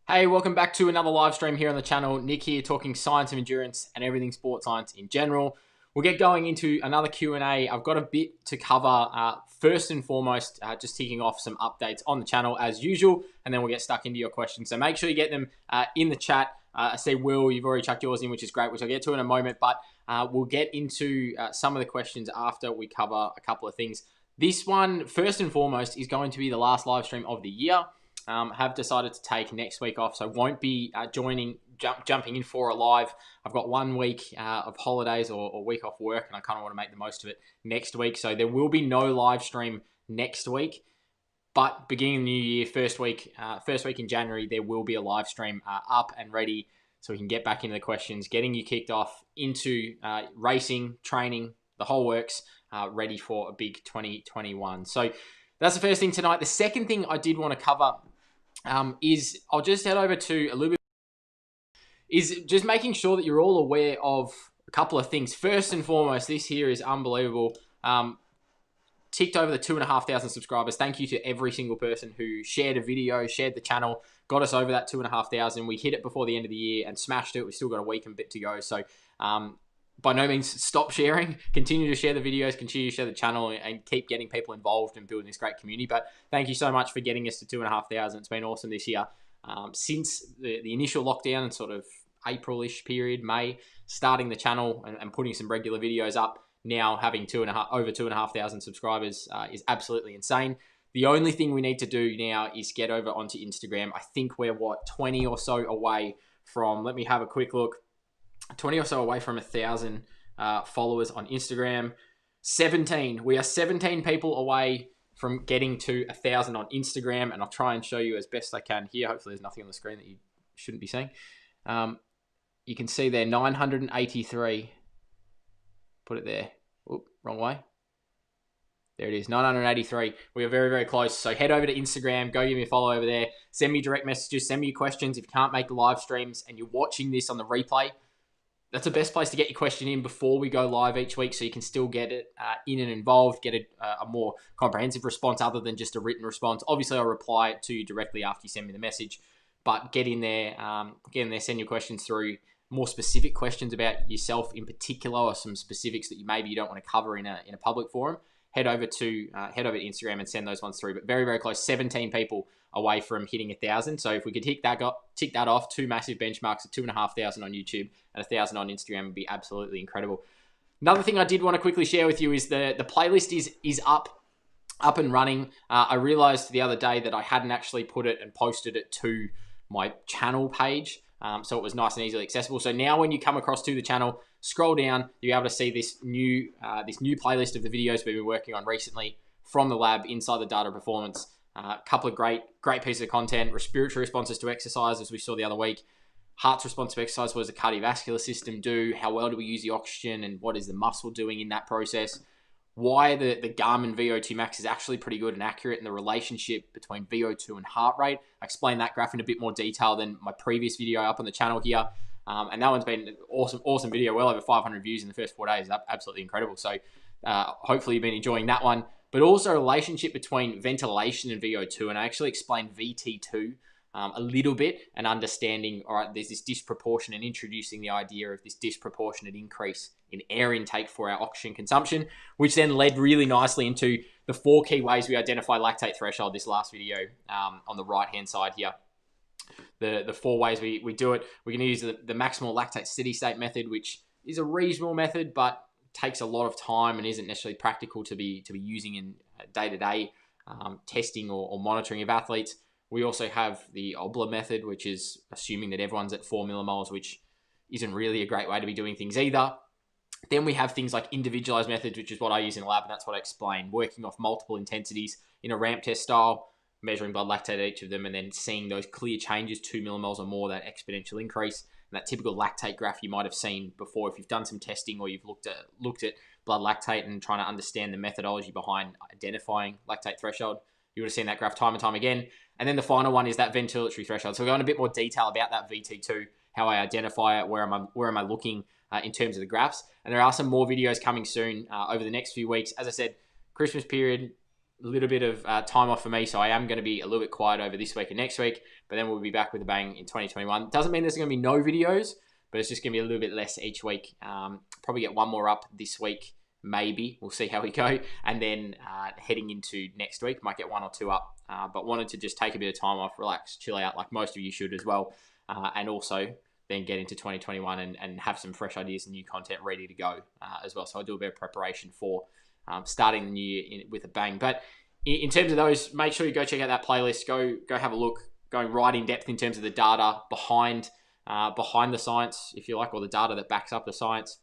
Hey, welcome back to another live stream here on the channel. Nick here talking science of endurance and everything sports science in general. We'll get going into another Q&A. I've got a bit to cover. First and foremost, just ticking off some updates on the channel as usual, and then we'll get stuck into your questions. So make sure you get them in the chat. I see, Will, you've already chucked yours in, which is great, which I'll get to in a moment, but we'll get into some of the questions after we cover a couple of things. This one, first and foremost, is going to be the last live stream of the year. Have decided to take next week off, so won't be jumping in for a live. I've got 1 week of holidays or week off work, and I kind of want to make the most of it next week. So there will be no live stream next week, but beginning of the new year, first week in January, there will be a live stream up and ready, so we can get back into the questions, getting you kicked off into racing, training, the whole works, ready for a big 2021. So that's the first thing tonight. The second thing I did want to cover is I'll just head over to a little bit, is just making sure that you're all aware of a couple of things. First and foremost, this here is unbelievable. Ticked over the 2,500 subscribers. Thank you to every single person who shared a video, shared the channel, got us over that 2,500. We hit it before the end of the year and smashed it. We've still got a week and a bit to go. So by no means stop sharing. Continue to share the videos, continue to share the channel, and keep getting people involved and building this great community. But thank you so much for getting us to 2,500. It's been awesome this year. Since the initial lockdown and sort of April-ish period, May, starting the channel and putting some regular videos up, now having over 2,500 subscribers is absolutely insane. The only thing we need to do now is get over onto Instagram. I think we're, 20 or so away from, let me have a quick look, 20 or so away from 1,000 followers on Instagram. 17. We are 17 people away from getting to 1,000 on Instagram, and I'll try and show you as best I can here. Hopefully there's nothing on the screen that you shouldn't be seeing. You can see there, 983. Put it there. Oop, wrong way. There it is, 983. We are very, very close. So head over to Instagram, go give me a follow over there. Send me direct messages, send me your questions. If you can't make the live streams and you're watching this on the replay, that's the best place to get your question in before we go live each week, so you can still get it in and involved, get a more comprehensive response other than just a written response. Obviously, I'll reply to you directly after you send me the message, but get in there, send your questions through. More specific questions about yourself in particular, or some specifics that maybe you don't want to cover in a public forum. Head over to Instagram and send those ones through. But very, very close, 17 people away from hitting 1,000. So if we could tick that off, 2 massive benchmarks of 2,500 on YouTube and 1,000 on Instagram would be absolutely incredible. Another thing I did want to quickly share with you is the playlist is up and running. I realized the other day that I hadn't actually put it and posted it to my channel page. So it was nice and easily accessible. So now when you come across to the channel, scroll down, you'll be able to see this new playlist of the videos we've been working on recently from the lab inside the Data Performance. A couple of great pieces of content. Respiratory responses to exercise, as we saw the other week. Heart's response to exercise. What does the cardiovascular system do? How well do we use the oxygen? And what is the muscle doing in that process? Why the Garmin VO2 Max is actually pretty good and accurate in the relationship between VO2 and heart rate. I explained that graph in a bit more detail than my previous video up on the channel here. And that one's been an awesome video, well over 500 views in the first 4 days. Absolutely incredible. So hopefully you've been enjoying that one. But also a relationship between ventilation and VO2. And I actually explained VT2 a little bit, and understanding, all right, there's this disproportionate, introducing the idea of this disproportionate increase in air intake for our oxygen consumption, which then led really nicely into the 4 key ways we identify lactate threshold, this last video on the right-hand side here. The 4 ways we do it. We're going to use the maximal lactate steady state method, which is a reasonable method, but takes a lot of time and isn't necessarily practical to be using in day-to-day testing or monitoring of athletes. We also have the OBLA method, which is assuming that everyone's at 4 millimoles, which isn't really a great way to be doing things either. Then we have things like individualized methods, which is what I use in the lab, and that's what I explain, working off multiple intensities in a ramp test style, measuring blood lactate at each of them, and then seeing those clear changes, 2 millimoles or more, that exponential increase, and that typical lactate graph you might have seen before if you've done some testing or you've looked at blood lactate and trying to understand the methodology behind identifying lactate threshold. You would have seen that graph time and time again. And then the final one is that ventilatory threshold. So we'll go into a bit more detail about that VT2, how I identify it, where am I looking in terms of the graphs. And there are some more videos coming soon over the next few weeks. As I said, Christmas period, little bit of time off for me, so I am going to be a little bit quiet over this week and next week, but then we'll be back with a bang in 2021. Doesn't mean there's going to be no videos, but it's just going to be a little bit less each week. Probably get one more up this week, maybe. We'll see how we go. And then heading into next week, might get one or two up. But wanted to just take a bit of time off, relax, chill out, like most of you should as well. And also then get into 2021 and have some fresh ideas and new content ready to go as well. So I'll do a bit of preparation for starting the new year with a bang. But in terms of those, make sure you go check out that playlist. Go have a look. Going right in depth in terms of the data behind the science, if you like, or the data that backs up the science.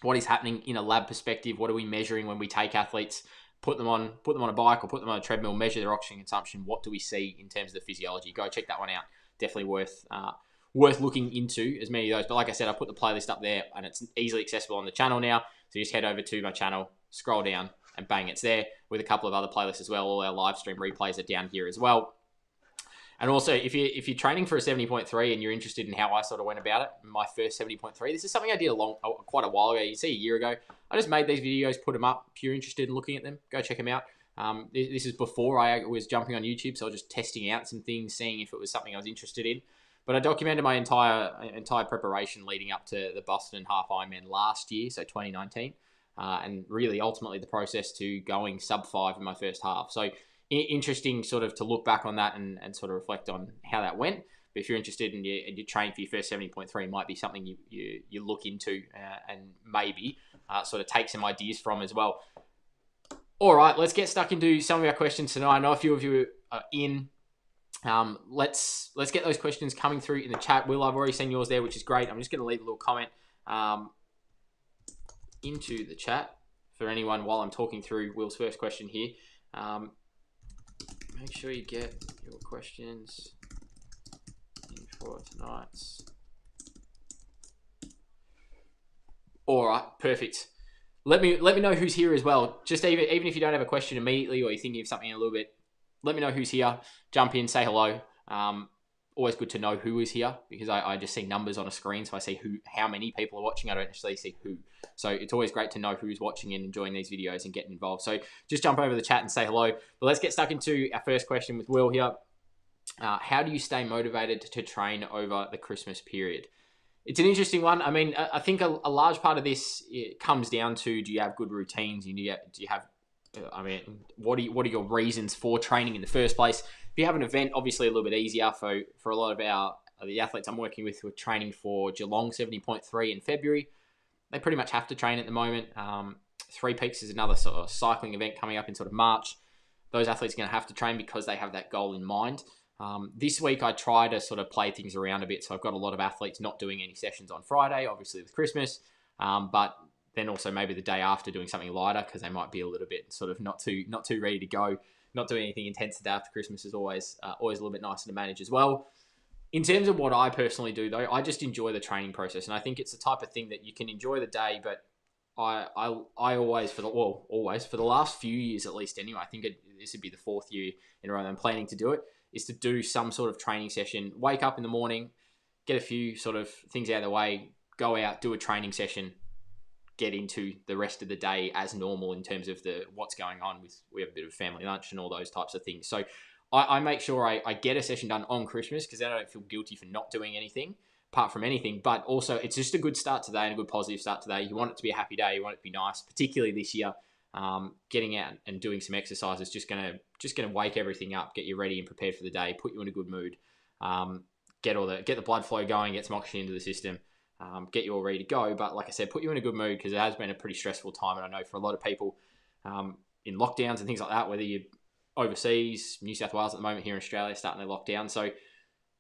What is happening in a lab perspective? What are we measuring when we take athletes, put them on a bike or put them on a treadmill, measure their oxygen consumption? What do we see in terms of the physiology? Go check that one out. Definitely worth looking into, as many of those. But like I said, I put the playlist up there and it's easily accessible on the channel now. So just head over to my channel, scroll down, and bang, it's there with a couple of other playlists as well. All our live stream replays are down here as well. And also, if you're training for a 70.3 and you're interested in how I sort of went about it, my first 70.3, this is something I did quite a while ago. You see, a year ago, I just made these videos, put them up. If you're interested in looking at them, go check them out. This is before I was jumping on YouTube, so I was just testing out some things, seeing if it was something I was interested in. But I documented my entire preparation leading up to the Boston Half Ironman last year, so 2019, and really ultimately the process to going sub 5 in my first half. So interesting sort of to look back on that and sort of reflect on how that went. But if you're interested and you're training for your first 70.3, might be something you look into and maybe sort of take some ideas from as well. All right, let's get stuck into some of our questions tonight. I know a few of you are in. Let's get those questions coming through in the chat. Will, I've already seen yours there, which is great. I'm just going to leave a little comment into the chat for anyone while I'm talking through Will's first question here. Make sure you get your questions in for tonight's. All right, perfect. Let me know who's here as well. Just even if you don't have a question immediately or you're thinking of something a little bit, let me know who's here. Jump in, say hello. Always good to know who is here because I just see numbers on a screen, so I see how many people are watching. I don't actually see who. So it's always great to know who's watching and enjoying these videos and getting involved. So just jump over the chat and say hello. But let's get stuck into our first question with Will here. How do you stay motivated to train over the Christmas period? It's an interesting one. I mean, I think a large part of this comes down to, do you have good routines? Do you have what are your reasons for training in the first place? If you have an event, obviously a little bit easier for a lot of the athletes I'm working with who are training for Geelong 70.3 in February. They pretty much have to train at the moment. Three Peaks is another sort of cycling event coming up in sort of March. Those athletes are going to have to train because they have that goal in mind. This week I try to sort of play things around a bit. So I've got a lot of athletes not doing any sessions on Friday, obviously with Christmas, but then also maybe the day after doing something lighter because they might be a little bit sort of not too ready to go. Not doing anything intense the day after Christmas is always a little bit nicer to manage as well. In terms of what I personally do though, I just enjoy the training process, and I think it's the type of thing that you can enjoy the day, but I always for the last few years at least anyway, I think this would be the fourth year in a row that I'm planning to do it, is to do some sort of training session. Wake up in the morning, get a few sort of things out of the way, go out, do a training session, get into the rest of the day as normal in terms of what's going on. We have a bit of family lunch and all those types of things. So I make sure I get a session done on Christmas because then I don't feel guilty for not doing anything apart from anything. But also it's just a good start to the day and a good positive start to the day. You want it to be a happy day. You want it to be nice, particularly this year. Getting out and doing some exercise is just gonna wake everything up, get you ready and prepared for the day, put you in a good mood, get the blood flow going, get some oxygen into the system. Get you all ready to go. But like I said, put you in a good mood because it has been a pretty stressful time. And I know for a lot of people in lockdowns and things like that, whether you're overseas, New South Wales at the moment, here in Australia, starting their lockdown. So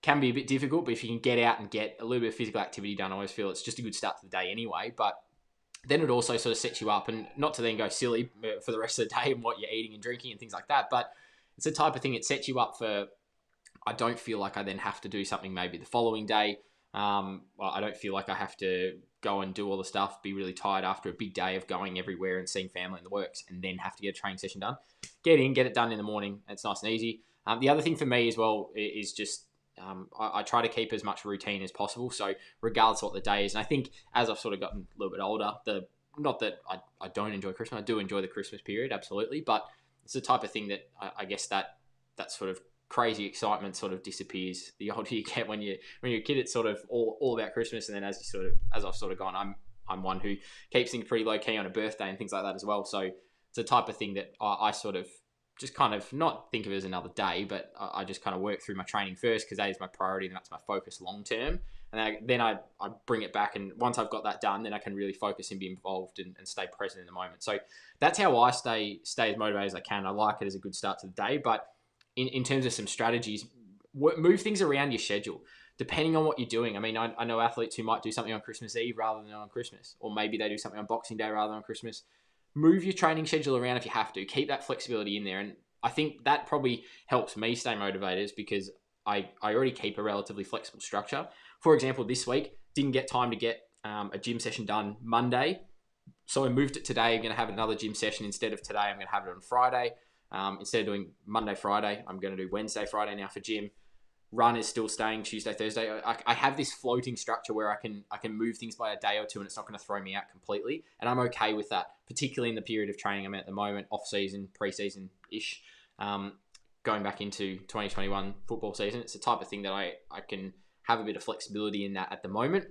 can be a bit difficult, but if you can get out and get a little bit of physical activity done, I always feel it's just a good start to the day anyway. But then it also sort of sets you up, and not to then go silly for the rest of the day and what you're eating and drinking and things like that. But it's the type of thing, it sets you up for, I don't feel like I then have to do something maybe the following day. I don't feel like I have to go and do all the stuff, be really tired after a big day of going everywhere and seeing family in the works, and then have to get a training session done. Get it done in the morning. It's nice and easy. The other thing for me as well is just I try to keep as much routine as possible. So regardless of what the day is, and I think as I've sort of gotten a little bit older, not that I don't enjoy Christmas, I do enjoy the Christmas period, absolutely, but it's the type of thing that I guess that sort of crazy excitement sort of disappears the older you get. When you're a kid, it's sort of all about Christmas, and then as I've sort of gone, I'm one who keeps things pretty low key on a birthday and things like that as well. So it's the type of thing that I sort of just kind of not think of it as another day, but I just kind of work through my training first, because that is my priority and that's my focus long term. And then I bring it back, and once I've got that done, then I can really focus and be involved and stay present in the moment. So that's how I stay as motivated as I can. I like it as a good start to the day. But in terms of some strategies, move things around your schedule depending on what you're doing. I mean, I know athletes who might do something on Christmas Eve rather than on Christmas, or maybe they do something on Boxing Day rather than on Christmas. Move your training schedule around if you have to. Keep that flexibility in there. And I think that probably helps me stay motivated, because I already keep a relatively flexible structure. For example, this week, didn't get time to get a gym session done Monday, so I moved it today. I'm going to have another gym session instead of today. I'm going to have it on Friday. Instead of doing Monday, Friday, I'm going to do Wednesday, Friday now for gym. Run is still staying Tuesday, Thursday. I have this floating structure where I can move things by a day or two, and it's not going to throw me out completely. And I'm okay with that, particularly in the period of training I'm at the moment, off season, pre-season-ish, going back into 2021 football season. It's the type of thing that I can have a bit of flexibility in that at the moment.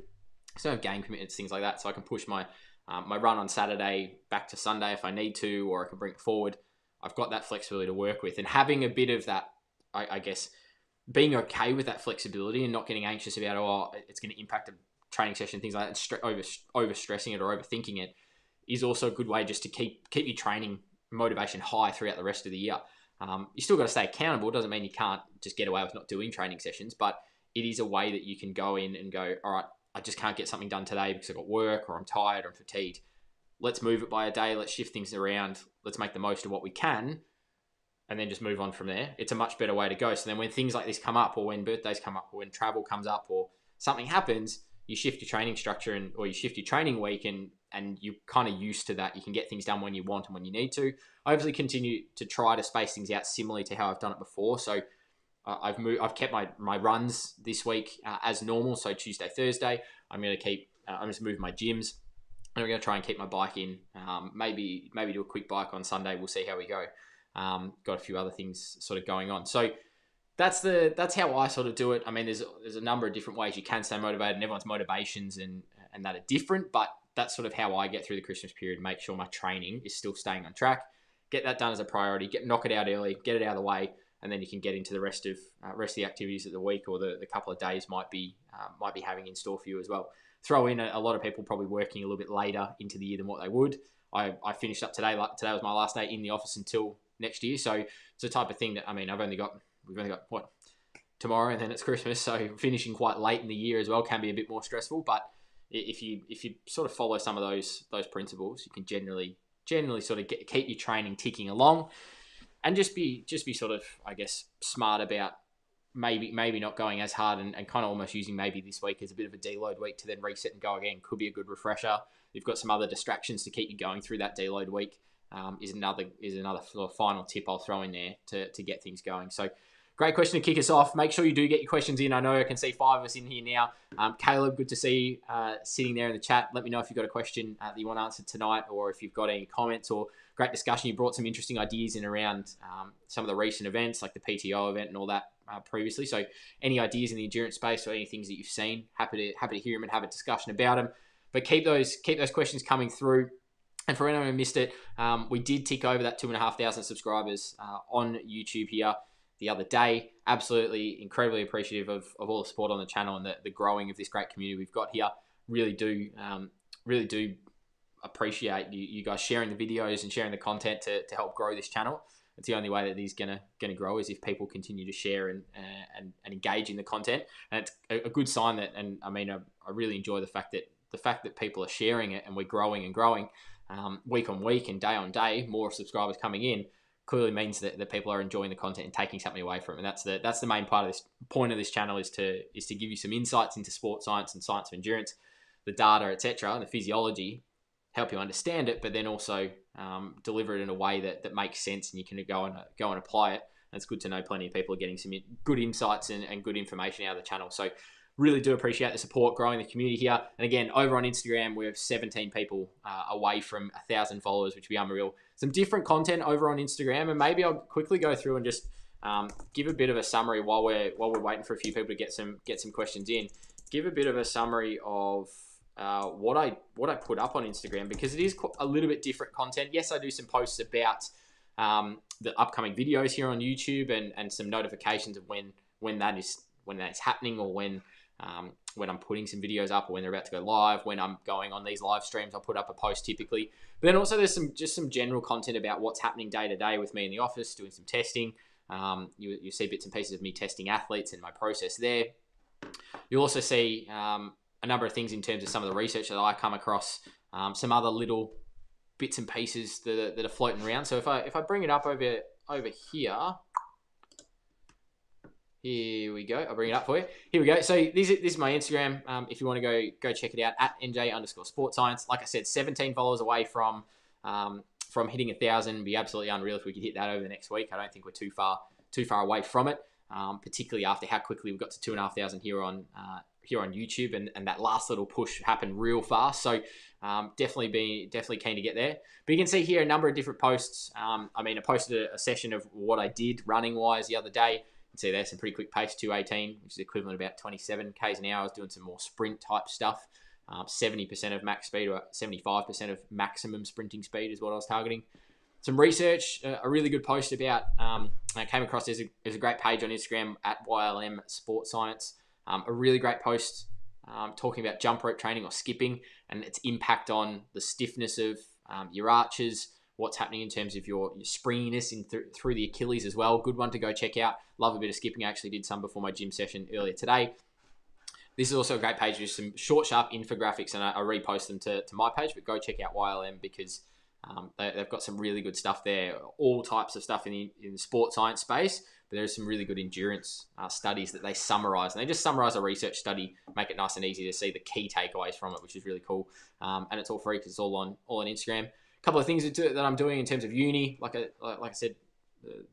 So I have game commitments, things like that. So I can push my run on Saturday back to Sunday if I need to, or I can bring it forward. I've got that flexibility to work with, and having a bit of that, I guess, being okay with that flexibility and not getting anxious about, it's going to impact a training session, things like that, and over-stressing it or overthinking it, is also a good way just to keep your training motivation high throughout the rest of the year. You still got to stay accountable. It doesn't mean you can't just get away with not doing training sessions, but it is a way that you can go in and go, all right, I just can't get something done today because I've got work, or I'm tired, or I'm fatigued. Let's move it by a day. Let's shift things around. Let's make the most of what we can, and then just move on from there. It's a much better way to go. So then when things like this come up, or when birthdays come up, or when travel comes up, or something happens, you shift your training structure or you shift your training week, and you're kind of used to that. You can get things done when you want and when you need to. I obviously continue to try to space things out similarly to how I've done it before. So I've kept my runs this week as normal. So Tuesday, Thursday, I'm just moving my gyms. And I'm going to try and keep my bike in. Maybe do a quick bike on Sunday. We'll see how we go. Got a few other things sort of going on. So that's how I sort of do it. I mean, there's a number of different ways you can stay motivated, and everyone's motivations and that are different, but that's sort of how I get through the Christmas period. Make sure my training is still staying on track. Get that done as a priority. Knock it out early. Get it out of the way, and then you can get into the rest of the activities that the week or the couple of days might be having in store for you as well. Throw in a lot of people probably working a little bit later into the year than what they would. I finished up today. Today was my last day in the office until next year. So it's the type of thing that, I mean, we've only got what, tomorrow, and then it's Christmas. So finishing quite late in the year as well can be a bit more stressful. But if you sort of follow some of those principles, you can generally sort of keep your training ticking along, and just be sort of, I guess, smart about maybe not going as hard, and kind of almost using maybe this week as a bit of a deload week to then reset and go again. Could be a good refresher. You've got some other distractions to keep you going through that deload week. Is another sort of final tip I'll throw in there to get things going. So great question to kick us off. Make sure you do get your questions in. I know I can see 5 of us in here now. Caleb, good to see you sitting there in the chat. Let me know if you've got a question that you want answered tonight, or if you've got any comments or great discussion. You brought some interesting ideas in around some of the recent events, like the PTO event and all that previously. So any ideas in the endurance space or any things that you've seen, happy to hear them and have a discussion about them. But keep those questions coming through. And for anyone who missed it, we did tick over that 2,500 subscribers on YouTube here the other day. Absolutely incredibly appreciative of all the support on the channel and the growing of this great community we've got here. Really do appreciate you guys sharing the videos and sharing the content to help grow this channel. It's the only way that it is gonna grow, is if people continue to share and engage in the content. And it's a good sign that, and I mean, I really enjoy the fact that people are sharing it, and we're growing and growing week on week and day on day. More subscribers coming in clearly means that people are enjoying the content and taking something away from it. And that's the main part of this point of this channel, is to give you some insights into sports science and science of endurance, the data, etc., and the physiology, help you understand it, but then also deliver it in a way that makes sense, and you can go and apply it. And it's good to know plenty of people are getting some good insights and good information out of the channel. So really do appreciate the support, growing the community here. And again, over on Instagram, we have 17 people away from 1,000 followers, which would be unreal. some different content over on Instagram, and maybe I'll quickly go through and just give a bit of a summary while we're waiting for a few people to get some questions in. Give a bit of a summary of what I put up on Instagram, because it is a little bit different content. Yes, I do some posts about the upcoming videos here on YouTube and some notifications of when that is happening, or when I'm putting some videos up, or when they're about to go live. When I'm going on these live streams, I'll put up a post typically. But then also there's some general content about what's happening day to day with me in the office, doing some testing. You see bits and pieces of me testing athletes and my process there. You'll also see a number of things in terms of some of the research that I come across, some other little bits and pieces that are floating around. So if I bring it up over here we go. I'll bring it up for you. Here we go. So this is my Instagram. If you want to go check it out, at @NJ_sportscience. Like I said, 17 followers away from hitting 1,000. It'd be absolutely unreal if we could hit that over the next week. I don't think we're too far away from it. Particularly after how quickly we got to 2,500 here on YouTube, and that last little push happened real fast. So definitely keen to get there. But you can see here a number of different posts. I posted a session of what I did running wise the other day. You can see there's some pretty quick pace, 2:18, which is equivalent to about 27 k's an hour. I was doing some more sprint type stuff. 70% of max speed, or 75% of maximum sprinting speed is what I was targeting. Some research, a really good post about, I came across, there's a great page on Instagram at YLM Sports Science. A really great post talking about jump rope training or skipping and its impact on the stiffness of your arches, what's happening in terms of your springiness through the Achilles as well. Good one to go check out. Love a bit of skipping. I actually did some before my gym session earlier today. This is also a great page with some short, sharp infographics, and I repost them to my page, but go check out YLM because they've got some really good stuff there. All types of stuff in the sports science space, but there's some really good endurance studies that they summarize, and they just summarize a research study, make it nice and easy to see the key takeaways from it, which is really cool. And it's all free because it's all on Instagram. A couple of things that I'm doing in terms of uni, like I said,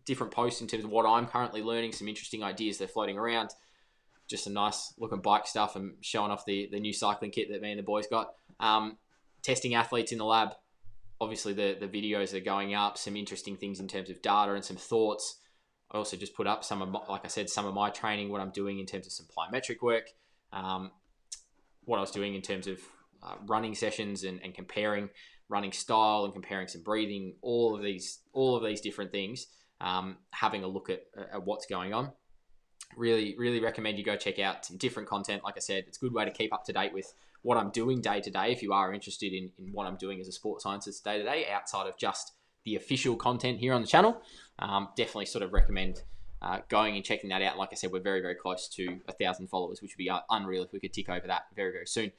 different posts in terms of what I'm currently learning, some interesting ideas that are floating around. Just some nice looking bike stuff and showing off the new cycling kit that me and the boys got. Testing athletes in the lab. Obviously the videos are going up, some interesting things in terms of data and some thoughts. I also just put up some of my training, what I'm doing in terms of some plyometric work, what I was doing in terms of running sessions and comparing running style and comparing some breathing, all of these different things, having a look at what's going on. Really, really recommend you go check out some different content. Like I said, it's a good way to keep up to date with what I'm doing day to day. If you are interested in what I'm doing as a sports scientist day to day, outside of just the official content here on the channel, definitely sort of recommend going and checking that out. Like I said, we're very, very close to 1,000 followers, which would be unreal if we could tick over that very, very soon.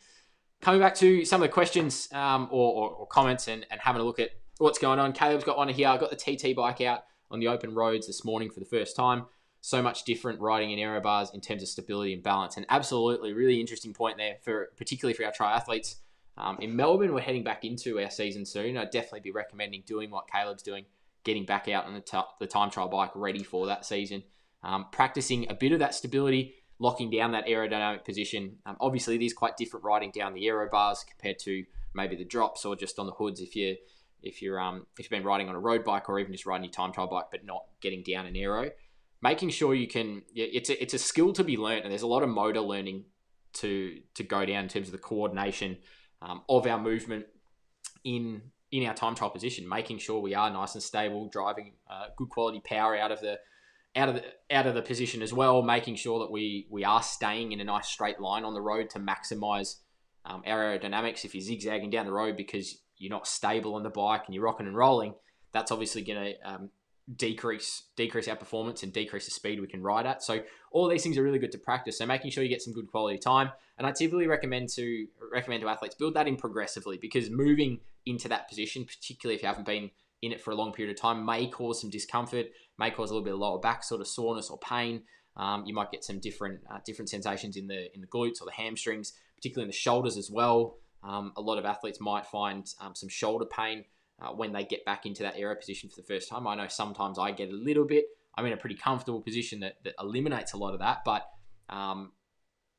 Coming back to some of the questions or comments and having a look at what's going on. Caleb's got one here. I got the TT bike out on the open roads this morning for the first time. So much different riding in aero bars in terms of stability and balance. And absolutely, really interesting point there, particularly for our triathletes. In Melbourne, we're heading back into our season soon. I'd definitely be recommending doing what Caleb's doing, getting back out on the time trial bike ready for that season. Practicing a bit of that stability, locking down that aerodynamic position. Obviously, it is quite different riding down the aero bars compared to maybe the drops or just on the hoods if you've been riding on a road bike or even just riding your time trial bike but not getting down an aero. Making sure you can, it's a skill to be learned, and there's a lot of motor learning to go down in terms of the coordination of our movement in our time trial position, making sure we are nice and stable, driving good quality power out of the position as well, making sure that we are staying in a nice straight line on the road to maximize our aerodynamics. If you're zigzagging down the road because you're not stable on the bike and you're rocking and rolling, that's obviously going to decrease our performance and decrease the speed we can ride at. So all these things are really good to practice. So making sure you get some good quality time. And I typically recommend to athletes build that in progressively, because moving into that position, particularly if you haven't been in it for a long period of time, may cause some discomfort, may cause a little bit of lower back sort of soreness or pain. You might get some different sensations in the glutes or the hamstrings, particularly in the shoulders as well. A lot of athletes might find some shoulder pain when they get back into that aero position for the first time. I know sometimes I get a little bit. I'm in a pretty comfortable position that eliminates a lot of that, but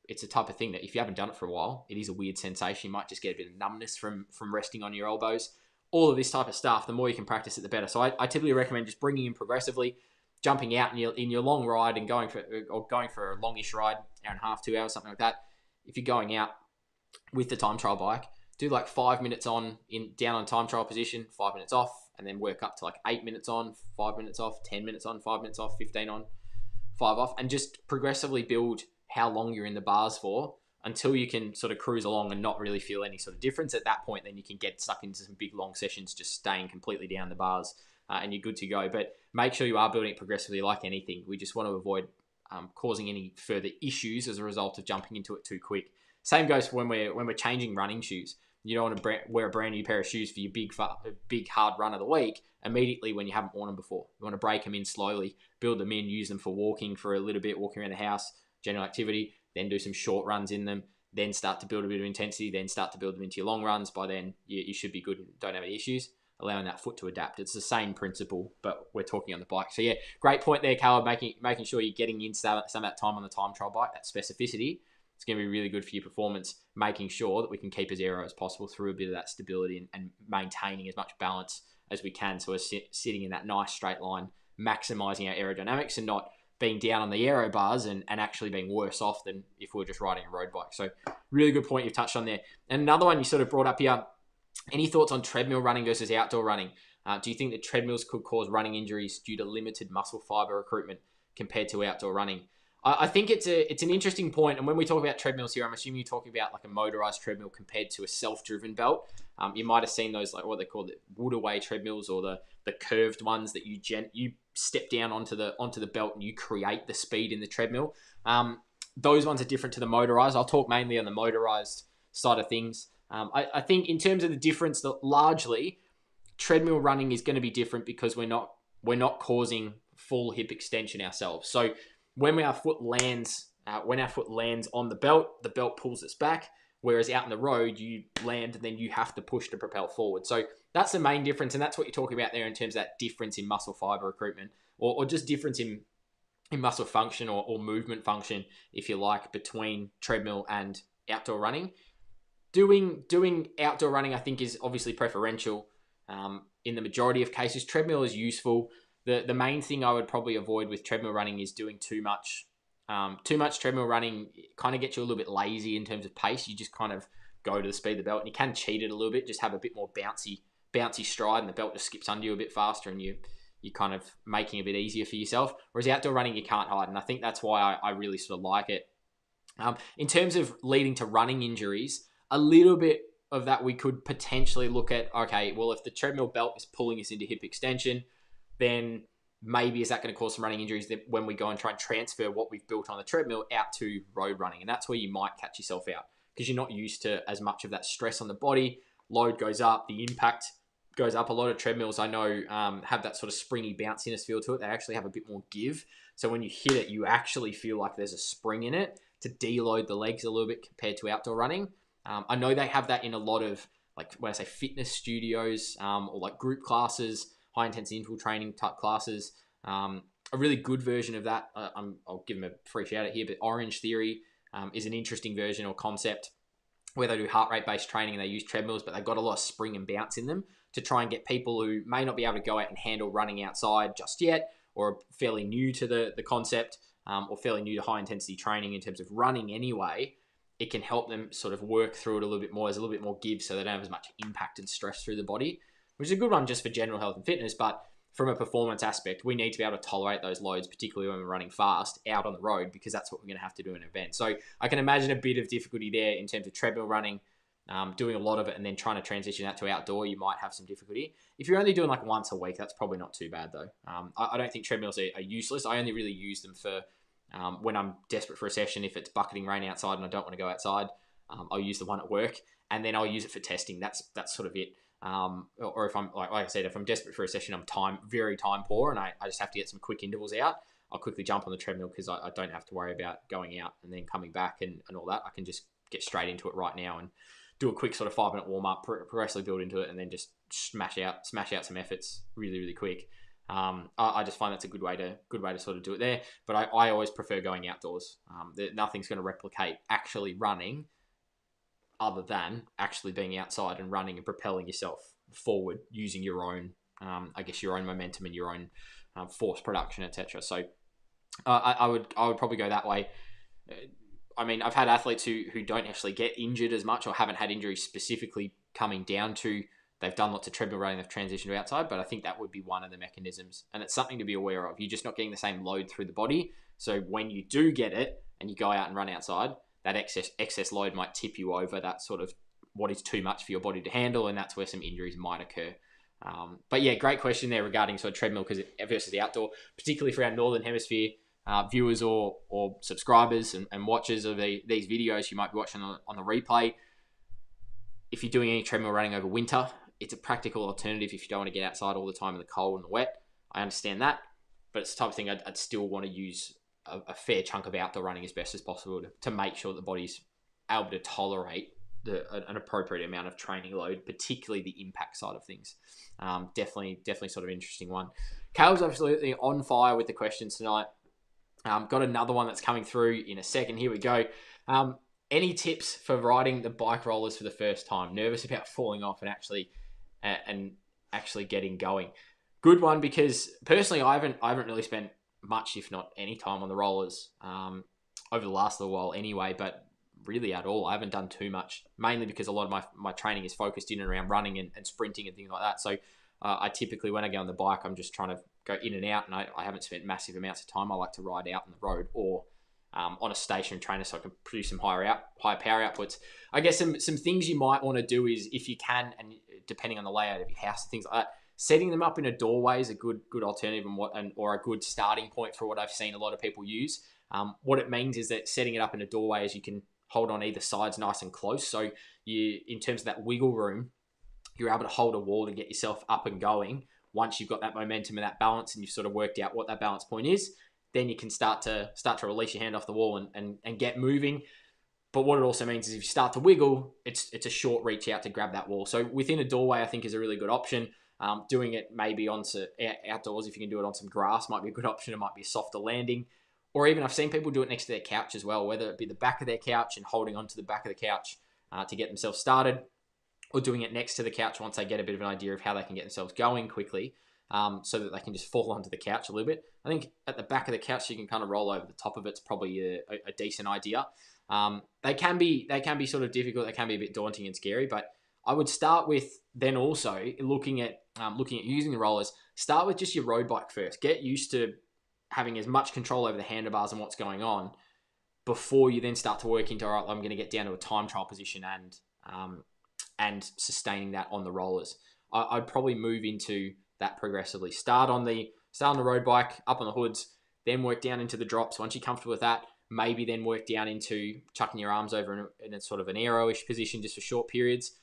it's a type of thing that if you haven't done it for a while, it is a weird sensation. You might just get a bit of numbness from resting on your elbows. all of this type of stuff, the more you can practice it, the better. So I typically recommend just bringing in progressively, jumping out in your long ride and going for a longish ride, hour and a half, 2 hours, something like that. If you're going out with the time trial bike, do like 5 minutes on down on time trial position, 5 minutes off, and then work up to like 8 minutes on, 5 minutes off, 10 minutes on, 5 minutes off, 15 on, 5 off, and just progressively build how long you're in the bars for until you can sort of cruise along and not really feel any sort of difference. At that point, then you can get stuck into some big long sessions, just staying completely down the bars, and you're good to go. But make sure you are building it progressively like anything. We just want to avoid causing any further issues as a result of jumping into it too quick. Same goes for when we're changing running shoes. You don't want to wear a brand new pair of shoes for your big hard run of the week immediately when you haven't worn them before. You want to break them in slowly, build them in, use them for walking for a little bit, walking around the house, general activity, then do some short runs in them, then start to build a bit of intensity, then start to build them into your long runs. By then, you should be good and don't have any issues, allowing that foot to adapt. It's the same principle, but we're talking on the bike. So yeah, great point there, Caleb, making sure you're getting in some of that time on the time trial bike, that specificity. It's going to be really good for your performance, making sure that we can keep as aero as possible through a bit of that stability and maintaining as much balance as we can. So we're sitting in that nice straight line, maximizing our aerodynamics and not being down on the aero bars and actually being worse off than if we were just riding a road bike. So really good point you've touched on there. And another one you sort of brought up here, any thoughts on treadmill running versus outdoor running? Do you think that treadmills could cause running injuries due to limited muscle fiber recruitment compared to outdoor running? I think it's an interesting point. And when we talk about treadmills here, I'm assuming you're talking about like a motorized treadmill compared to a self-driven belt. You might have seen those, like what they call the wood away treadmills, or the curved ones that you step down onto the belt and you create the speed in the treadmill. Those ones are different to the motorized. I'll talk mainly on the motorized side of things. I think in terms of the difference, that largely treadmill running is going to be different because we're not causing full hip extension ourselves. So when our foot lands on the belt pulls us back. Whereas out in the road, you land and then you have to push to propel forward. So that's the main difference, and that's what you're talking about there in terms of that difference in muscle fiber recruitment, or just difference in muscle function or movement function, if you like, between treadmill and outdoor running. Doing outdoor running, I think, is obviously preferential. In the majority of cases, treadmill is useful. The main thing I would probably avoid with treadmill running is doing too much. Too much treadmill running kind of gets you a little bit lazy in terms of pace. You just kind of go to the speed of the belt, and you can cheat it a little bit, just have a bit more bouncy stride, and the belt just skips under you a bit faster, and you're kind of making it a bit easier for yourself. Whereas outdoor running, you can't hide, and I think that's why I really sort of like it. In terms of leading to running injuries, a little bit of that we could potentially look at, okay, well, if the treadmill belt is pulling us into hip extension, then maybe is that going to cause some running injuries when we go and try and transfer what we've built on the treadmill out to road running? And that's where you might catch yourself out because you're not used to as much of that stress on the body. Load goes up, the impact goes up. A lot of treadmills I know have that sort of springy bounciness feel to it. They actually have a bit more give. So when you hit it, you actually feel like there's a spring in it to deload the legs a little bit compared to outdoor running. I know they have that in a lot of, like when I say fitness studios or like group classes, high intensity interval training type classes. A really good version of that, I'll give them a free shout out here, but Orange Theory is an interesting version or concept where they do heart rate based training and they use treadmills, but they've got a lot of spring and bounce in them to try and get people who may not be able to go out and handle running outside just yet, or fairly new to the concept, or fairly new to high intensity training in terms of running anyway. It can help them sort of work through it a little bit more. There's a little bit more give, so they don't have as much impact and stress through the body, which is a good one just for general health and fitness. But from a performance aspect, we need to be able to tolerate those loads, particularly when we're running fast out on the road, because that's what we're going to have to do in an event. So I can imagine a bit of difficulty there in terms of treadmill running, doing a lot of it and then trying to transition that to outdoor. You might have some difficulty. If you're only doing like once a week, that's probably not too bad though. I don't think treadmills are useless. I only really use them for when I'm desperate for a session. If it's bucketing rain outside and I don't want to go outside, I'll use the one at work, and then I'll use it for testing. That's sort of it. Or if I'm like I said, if I'm desperate for a session, I'm very time poor, and I just have to get some quick intervals out, I'll quickly jump on the treadmill because I don't have to worry about going out and then coming back and all that. I can just get straight into it right now and do a quick sort of 5-minute warm up, progressively build into it, and then just smash out some efforts really quick. I just find that's a good way to sort of do it there. But I always prefer going outdoors. Nothing's going to replicate actually running, other than actually being outside and running and propelling yourself forward using your own, your own momentum and your own force production, etc. So I would probably go that way. I've had athletes who don't actually get injured as much or haven't had injuries specifically coming down to they've done lots of treadmill running, they've transitioned to outside, but I think that would be one of the mechanisms. And it's something to be aware of. You're just not getting the same load through the body. So when you do get it and you go out and run outside, that excess load might tip you over that sort of what is too much for your body to handle, and that's where some injuries might occur. But yeah, great question there regarding sort of treadmill versus the outdoor, particularly for our Northern Hemisphere viewers or subscribers and watchers of these videos you might be watching on the replay. If you're doing any treadmill running over winter, it's a practical alternative if you don't want to get outside all the time in the cold and the wet. I understand that, but it's the type of thing I'd still want to use a fair chunk of outdoor running as best as possible to make sure that the body's able to tolerate an appropriate amount of training load, particularly the impact side of things. Definitely sort of interesting one. Caleb's absolutely on fire with the questions tonight. Got another one that's coming through in a second. Here we go. Any tips for riding the bike rollers for the first time? Nervous about falling off and actually getting going. Good one, because personally I haven't really spent much, if not any, time on the rollers over the last little while anyway, but really at all. I haven't done too much, mainly because a lot of my training is focused in and around running and sprinting and things like that. So I typically, when I go on the bike, I'm just trying to go in and out, and I haven't spent massive amounts of time. I like to ride out on the road or on a stationary trainer so I can produce some higher power outputs. I guess some things you might want to do is, if you can, and depending on the layout of your house and things like that, setting them up in a doorway is a good alternative or a good starting point for what I've seen a lot of people use. What it means is that setting it up in a doorway is you can hold on either sides nice and close. So you, in terms of that wiggle room, you're able to hold a wall to get yourself up and going. Once you've got that momentum and that balance and you've sort of worked out what that balance point is, then you can start to release your hand off the wall and get moving. But what it also means is if you start to wiggle, it's a short reach out to grab that wall. So within a doorway, I think is a really good option. Doing it maybe outdoors, if you can do it on some grass, might be a good option. It might be a softer landing. Or even I've seen people do it next to their couch as well, whether it be the back of their couch and holding onto the back of the couch to get themselves started, or doing it next to the couch once they get a bit of an idea of how they can get themselves going quickly, so that they can just fall onto the couch a little bit. I think at the back of the couch, you can kind of roll over the top of it. It's probably a decent idea. They can be sort of difficult. They can be a bit daunting and scary, but I would start with then also looking at using the rollers. Start with just your road bike first. Get used to having as much control over the handlebars and what's going on before you then start to work into, all right, I'm going to get down to a time trial position and sustaining that on the rollers. I'd probably move into that progressively. Start on the road bike, up on the hoods, then work down into the drops. Once you're comfortable with that, maybe then work down into chucking your arms over in a sort of an aero-ish position just for short periods.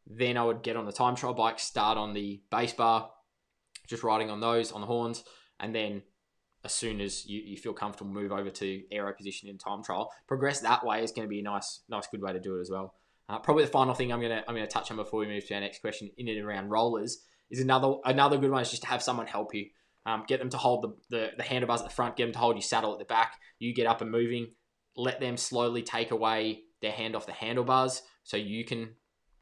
Then I would get on the time trial bike, start on the base bar, just riding on those, on the horns, and then as soon as you feel comfortable, move over to aero position in time trial. Progress that way is going to be a nice good way to do it as well. Probably the final thing I'm gonna touch on before we move to our next question in and around rollers is another good one is just to have someone help you. Get them to hold the handlebars at the front, get them to hold your saddle at the back. You get up and moving, let them slowly take away their hand off the handlebars so you can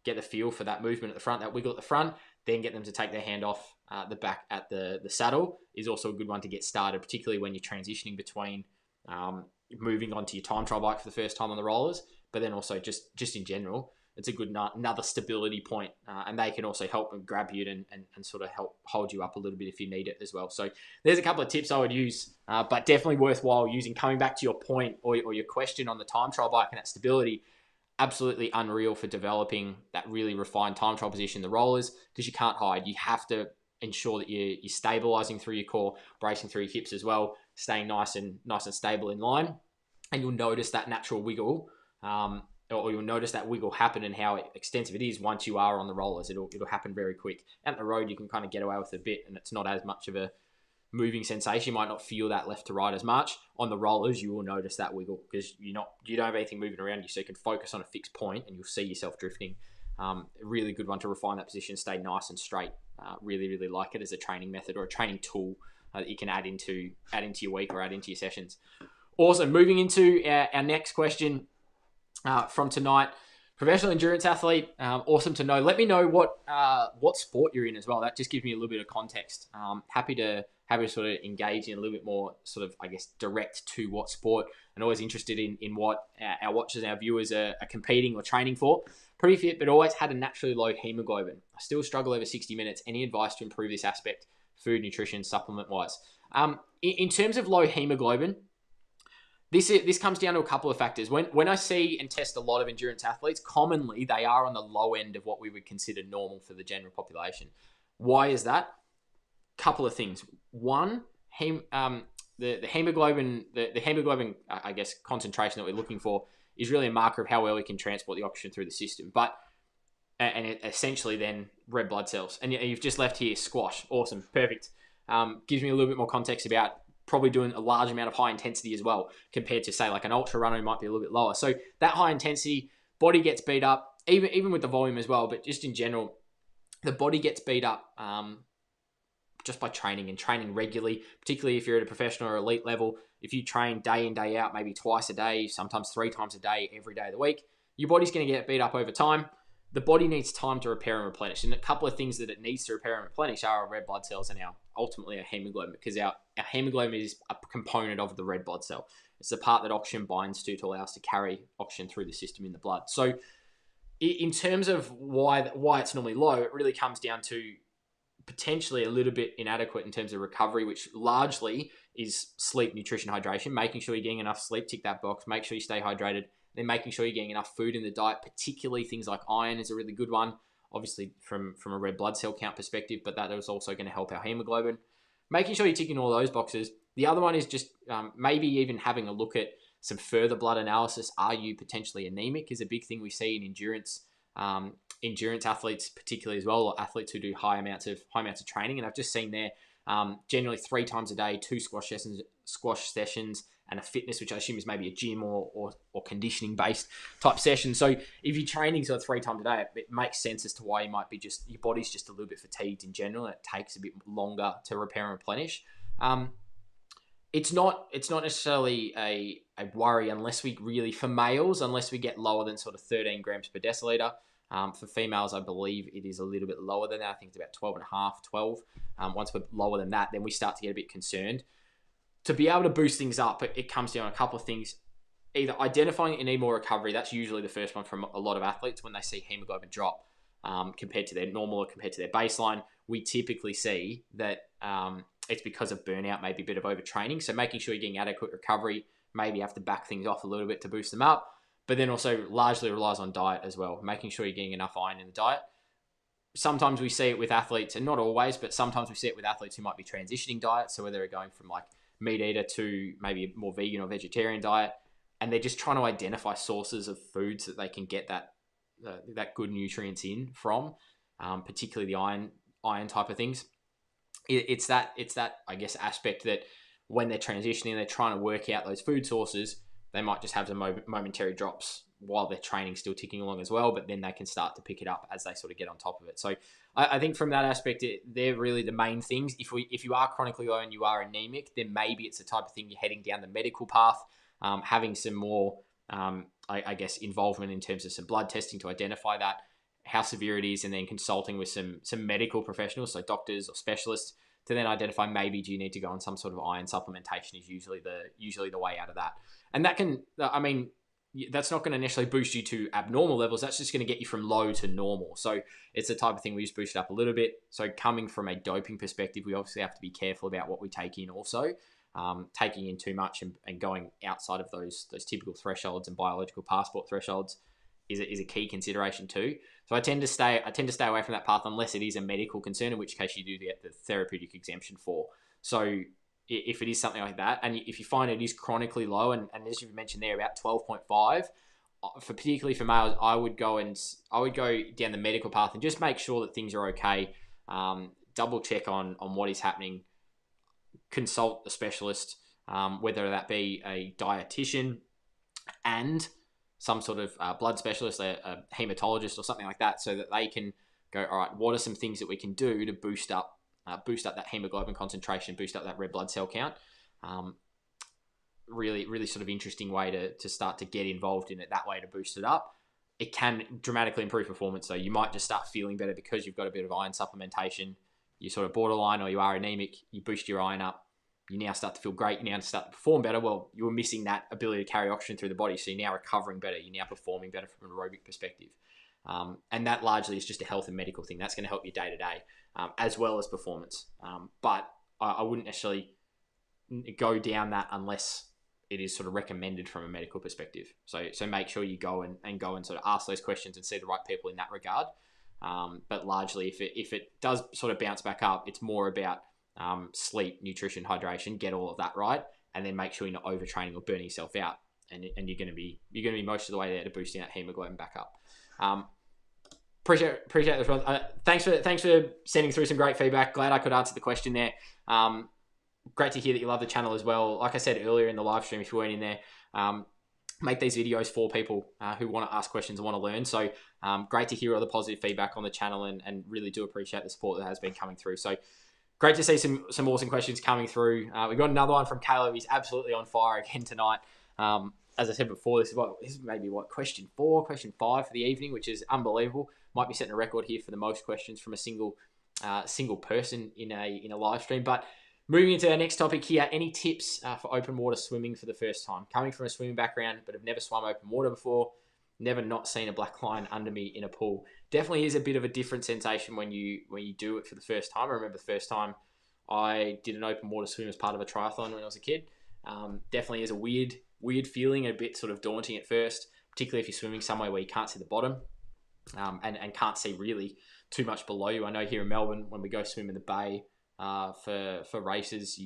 get the feel for that movement at the front, that wiggle at the front, then get them to take their hand off the back at the saddle is also a good one to get started, particularly when you're transitioning between moving onto your time trial bike for the first time on the rollers, but then also just in general, it's a good another stability point, and they can also help and grab you and sort of help hold you up a little bit if you need it as well. So there's a couple of tips I would use, but definitely worthwhile using. Coming back to your point or your question on the time trial bike and that stability, absolutely unreal for developing that really refined time trial position, the rollers, because you can't hide. You have to ensure that you're stabilizing through your core, bracing through your hips as well, staying nice and stable in line, and you'll notice that natural wiggle, or you'll notice that wiggle happen and how extensive it is once you are on the rollers. It'll happen very quick. Out on the road, you can kind of get away with it a bit, and it's not as much of a moving sensation. You might not feel that left to right as much. On the rollers, you will notice that wiggle because you don't have anything moving around you, so you can focus on a fixed point and you'll see yourself drifting. A really good one to refine that position, stay nice and straight. Really, really like it as a training method or a training tool that you can add into your week or add into your sessions. Awesome. Moving into our next question from tonight Professional endurance athlete, awesome to know. Let me know what sport you're in as well. That just gives me a little bit of context. Happy to sort of engage in a little bit more sort of, I guess, direct to what sport, and always interested in what our watchers and our viewers are competing or training for. Pretty fit, but always had a naturally low hemoglobin. I still struggle over 60 minutes. Any advice to improve this aspect, food, nutrition, supplement-wise? In terms of low hemoglobin, this comes down to a couple of factors. When I see and test a lot of endurance athletes, commonly they are on the low end of what we would consider normal for the general population. Why is that? Couple of things. One, the hemoglobin, I guess, concentration that we're looking for is really a marker of how well we can transport the oxygen through the system. And it essentially then red blood cells. And you've just left here squash. Awesome, perfect. Gives me a little bit more context about probably doing a large amount of high intensity as well, compared to say like an ultra runner who might be a little bit lower. So that high intensity, body gets beat up, even with the volume as well, but just in general, the body gets beat up just by training regularly, particularly if you're at a professional or elite level. If you train day in, day out, maybe twice a day, sometimes 3 times a day, every day of the week, your body's going to get beat up over time. The body needs time to repair and replenish. And a couple of things that it needs to repair and replenish are our red blood cells and ultimately our hemoglobin, because our hemoglobin is a component of the red blood cell. It's the part that oxygen binds to allow us to carry oxygen through the system in the blood. So in terms of why it's normally low, it really comes down to potentially a little bit inadequate in terms of recovery, which largely is sleep, nutrition, hydration, making sure you're getting enough sleep, tick that box, make sure you stay hydrated, then making sure you're getting enough food in the diet, particularly things like iron is a really good one, obviously from a red blood cell count perspective, but that is also going to help our hemoglobin. Making sure you're ticking all those boxes. The other one is just maybe even having a look at some further blood analysis. Are you potentially anemic is a big thing we see in endurance athletes particularly as well, or athletes who do high amounts of training. And I've just seen there generally 3 times a day, 2 squash sessions, and a fitness, which I assume is maybe a gym or conditioning based type session. So if you're training sort of 3 times a day, it makes sense as to why you might be your body's just a little bit fatigued in general. And it takes a bit longer to repair and replenish. It's not necessarily a worry unless we really, for males, unless we get lower than sort of 13 grams per deciliter. For females, I believe it is a little bit lower than that. I think it's about 12.5, 12. Once we're lower than that, then we start to get a bit concerned. To be able to boost things up, it comes down to a couple of things. Either identifying you need more recovery. That's usually the first one from a lot of athletes when they see hemoglobin drop compared to their normal or compared to their baseline. We typically see that it's because of burnout, maybe a bit of overtraining. So making sure you're getting adequate recovery, maybe you have to back things off a little bit to boost them up. But then also largely relies on diet as well, making sure you're getting enough iron in the diet. Sometimes we see it with athletes, and not always, but sometimes we see it with athletes who might be transitioning diets. So whether they're going from like meat eater to maybe a more vegan or vegetarian diet, and they're just trying to identify sources of foods that they can get that good nutrients in from, particularly the iron type of things. It's that I guess aspect that when they're transitioning, they're trying to work out those food sources. They might just have some momentary drops while they're training still ticking along as well, but then they can start to pick it up as they sort of get on top of it. So I think from that aspect, they're really the main things. If you are chronically low and you are anemic, then maybe it's the type of thing you're heading down the medical path, having some more, I guess, involvement in terms of some blood testing to identify that, how severe it is, and then consulting with some medical professionals, so doctors or specialists, to then identify maybe do you need to go on some sort of iron supplementation is usually the way out of that. And that can, I mean, that's not going to necessarily boost you to abnormal levels. That's just going to get you from low to normal. So it's the type of thing we just boost it up a little bit. So coming from a doping perspective, we obviously have to be careful about what we take in also. Taking in too much and going outside of those typical thresholds and biological passport thresholds is a key consideration too. So I tend to stay away from that path unless it is a medical concern, in which case you do get the therapeutic exemption for. So if it is something like that, and if you find it is chronically low, and as you mentioned there, about 12.5, particularly for males, I would go down the medical path and just make sure that things are okay. Double check on what is happening. Consult a specialist, whether that be a dietitian and some sort of blood specialist, a hematologist or something like that, so that they can go, all right, what are some things that we can do to boost up that hemoglobin concentration, boost up that red blood cell count. Really sort of interesting way to start to get involved in it that way to boost it up. it can dramatically improve performance. So you might just start feeling better because you've got a bit of iron supplementation. You're sort of borderline or you are anemic. You boost your iron up. You now start to feel great. You now start to perform better. Well, you were missing that ability to carry oxygen through the body. So you're now recovering better. You're now performing better from an aerobic perspective. And that largely is just a health and medical thing. That's going to help you day to day, as well as performance. But I wouldn't necessarily go down that unless it is sort of recommended from a medical perspective. So make sure you go and sort of ask those questions and see the right people in that regard. But largely, if it does sort of bounce back up, it's more about sleep, nutrition, hydration. Get all of that right, and then make sure you're not overtraining or burning yourself out. And you're going to be most of the way there to boosting that hemoglobin back up. Appreciate the response. Thanks for sending through some great feedback. Glad I could answer the question there. Great to hear that you love the channel as well. Like I said earlier in the live stream, if you weren't in there, make these videos for people who want to ask questions and want to learn. So great to hear all the positive feedback on the channel, and really do appreciate the support that has been coming through. So great to see some awesome questions coming through. We've got another one from Caleb. He's absolutely on fire again tonight. As I said before, this is maybe question 4, question 5 for the evening, which is unbelievable. Might be setting a record here for the most questions from a single person in a live stream. But moving into our next topic here, any tips for open water swimming for the first time? Coming from a swimming background, but have never swum open water before, never not seen a black line under me in a pool. Definitely is a bit of a different sensation when you do it for the first time. I remember the first time I did an open water swim as part of a triathlon when I was a kid. Definitely is a weird feeling, a bit sort of daunting at first, particularly if you're swimming somewhere where you can't see the bottom and can't see really too much below you. I know here in Melbourne, when we go swim in the bay for races,